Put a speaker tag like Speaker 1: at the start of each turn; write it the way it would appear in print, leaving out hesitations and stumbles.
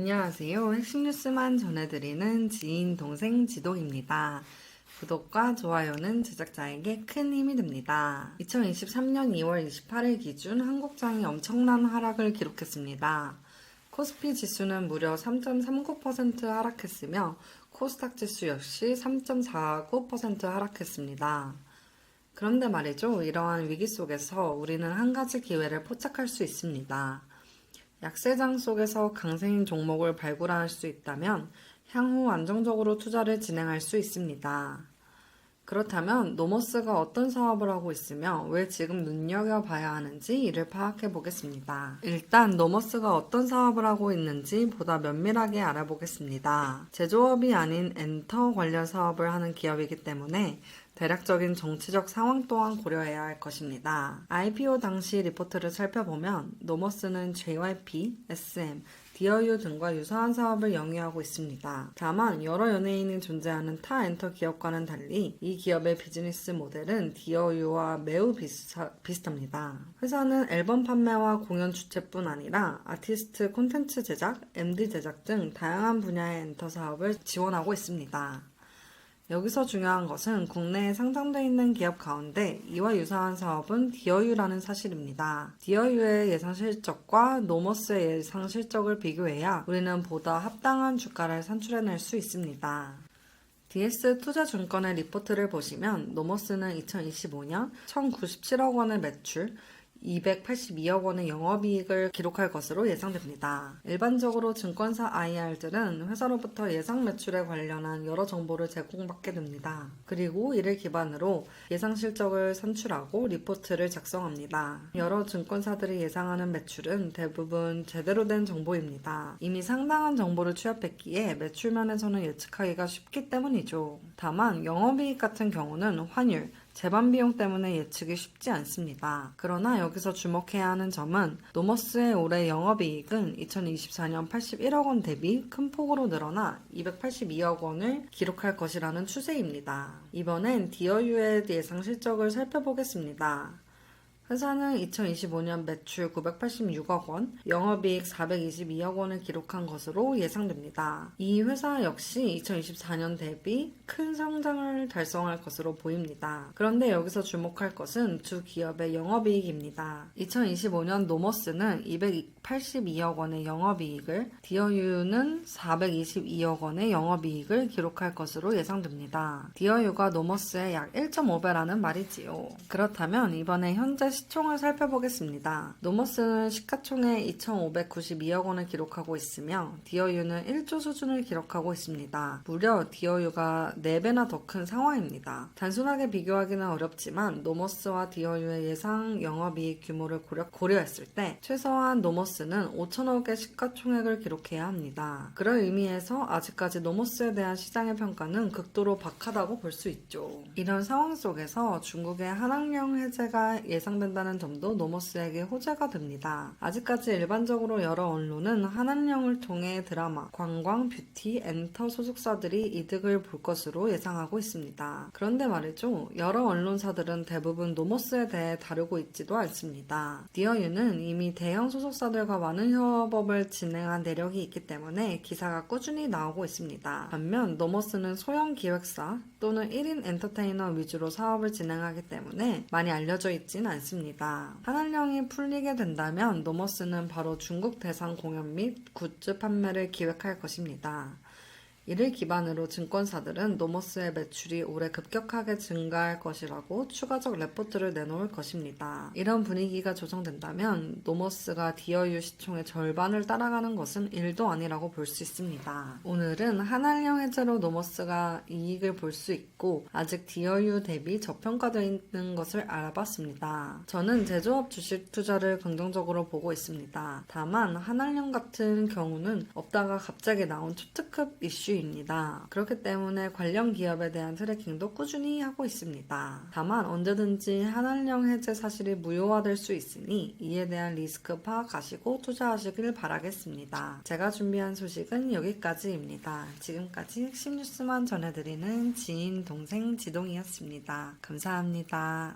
Speaker 1: 안녕하세요. 핵심 뉴스만 전해드리는 지인, 동생, 지동입니다. 구독과 좋아요는 제작자에게 큰 힘이 됩니다. 2023년 2월 28일 기준 한국장이 엄청난 하락을 기록했습니다. 코스피 지수는 무려 3.39% 하락했으며 코스닥 지수 역시 3.49% 하락했습니다. 그런데 말이죠. 이러한 위기 속에서 우리는 한 가지 기회를 포착할 수 있습니다. 약세장 속에서 강세인 종목을 발굴할 수 있다면 향후 안정적으로 투자를 진행할 수 있습니다. 그렇다면 노머스가 어떤 사업을 하고 있으며 왜 지금 눈여겨봐야 하는지 이를 파악해 보겠습니다. 일단 노머스가 어떤 사업을 하고 있는지 보다 면밀하게 알아보겠습니다. 제조업이 아닌 엔터 관련 사업을 하는 기업이기 때문에 대략적인 정치적 상황 또한 고려해야 할 것입니다. IPO 당시 리포트를 살펴보면 노머스는 JYP, SM, 디어유 등과 유사한 사업을 영위하고 있습니다. 다만 여러 연예인이 존재하는 타 엔터 기업과는 달리 이 기업의 비즈니스 모델은 디어유와 매우 비슷합니다. 회사는 앨범 판매와 공연 주최뿐 아니라 아티스트 콘텐츠 제작, MD 제작 등 다양한 분야의 엔터 사업을 지원하고 있습니다. 여기서 중요한 것은 국내에 상장되어 있는 기업 가운데 이와 유사한 사업은 디어유라는 사실입니다. 디어유의 예상 실적과 노머스의 예상 실적을 비교해야 우리는 보다 합당한 주가를 산출해낼 수 있습니다. DS투자증권의 리포트를 보시면 노머스는 2025년 1,097억 원의 매출, 282억 원의 영업이익을 기록할 것으로 예상됩니다. 일반적으로 증권사 IR들은 회사로부터 예상 매출에 관련한 여러 정보를 제공받게 됩니다. 그리고 이를 기반으로 예상 실적을 산출하고 리포트를 작성합니다. 여러 증권사들이 예상하는 매출은 대부분 제대로 된 정보입니다. 이미 상당한 정보를 취합했기에 매출면에서는 예측하기가 쉽기 때문이죠. 다만 영업이익 같은 경우는 환율, 재반 비용 때문에 예측이 쉽지 않습니다. 그러나 여기서 주목해야 하는 점은 노머스의 올해 영업이익은 2024년 81억 원 대비 큰 폭으로 늘어나 282억 원을 기록할 것이라는 추세입니다. 이번엔 디어유의 예상 실적을 살펴보겠습니다. 회사는 2025년 매출 986억 원, 영업이익 422억 원을 기록한 것으로 예상됩니다. 이 회사 역시 2024년 대비 큰 성장을 달성할 것으로 보입니다. 그런데 여기서 주목할 것은 두 기업의 영업이익입니다. 2025년 노머스는 282억 원의 영업이익을, 디어유는 422억 원의 영업이익을 기록할 것으로 예상됩니다. 디어유가 노머스의 약 1.5배라는 말이지요. 그렇다면 이번에 현재 시총을 살펴보겠습니다. 노머스는 시가총액 2,592억 원을 기록하고 있으며 디어유는 1조 수준을 기록하고 있습니다. 무려 디어유가 4배나 더 큰 상황입니다. 단순하게 비교하기는 어렵지만 노머스와 디어유의 예상 영업이익 규모를 고려했을 때 최소한 노머스는 5천억의 시가총액을 기록해야 합니다. 그럴 의미에서 아직까지 노머스에 대한 시장의 평가는 극도로 박하다고 볼 수 있죠. 이런 상황 속에서 중국의 한학령 해제가 예상된다는 점도 노머스에게 호재가 됩니다. 아직까지 일반적으로 여러 언론은 한한령을 통해 드라마, 관광, 뷰티, 엔터 소속사들이 이득을 볼 것으로 예상하고 있습니다. 그런데 말이죠. 여러 언론사들은 대부분 노머스에 대해 다루고 있지도 않습니다. 디어유는 이미 대형 소속사들과 많은 협업을 진행한 내력이 있기 때문에 기사가 꾸준히 나오고 있습니다. 반면 노머스는 소형 기획사 또는 1인 엔터테이너 위주로 사업을 진행하기 때문에 많이 알려져 있진 않습니다. 한한령이 풀리게 된다면 노머스는 바로 중국 대상 공연 및 굿즈 판매를 기획할 것입니다. 이를 기반으로 증권사들은 노머스의 매출이 올해 급격하게 증가할 것이라고 추가적 레포트를 내놓을 것입니다. 이런 분위기가 조성된다면 노머스가 디어유 시총의 절반을 따라가는 것은 일도 아니라고 볼 수 있습니다. 오늘은 한한령 해제로 노머스가 이익을 볼 수 있고 아직 디어유 대비 저평가되어 있는 것을 알아봤습니다. 저는 제조업 주식 투자를 긍정적으로 보고 있습니다. 다만 한한령 같은 경우는 없다가 갑자기 나온 초특급 이슈입니다. 그렇기 때문에 관련 기업에 대한 트래킹도 꾸준히 하고 있습니다. 다만 언제든지 한한령 해제 사실이 무효화될 수 있으니 이에 대한 리스크 파악하시고 투자하시길 바라겠습니다. 제가 준비한 소식은 여기까지입니다. 지금까지 핵심 뉴스만 전해드리는 지인, 동생, 지동이었습니다. 감사합니다.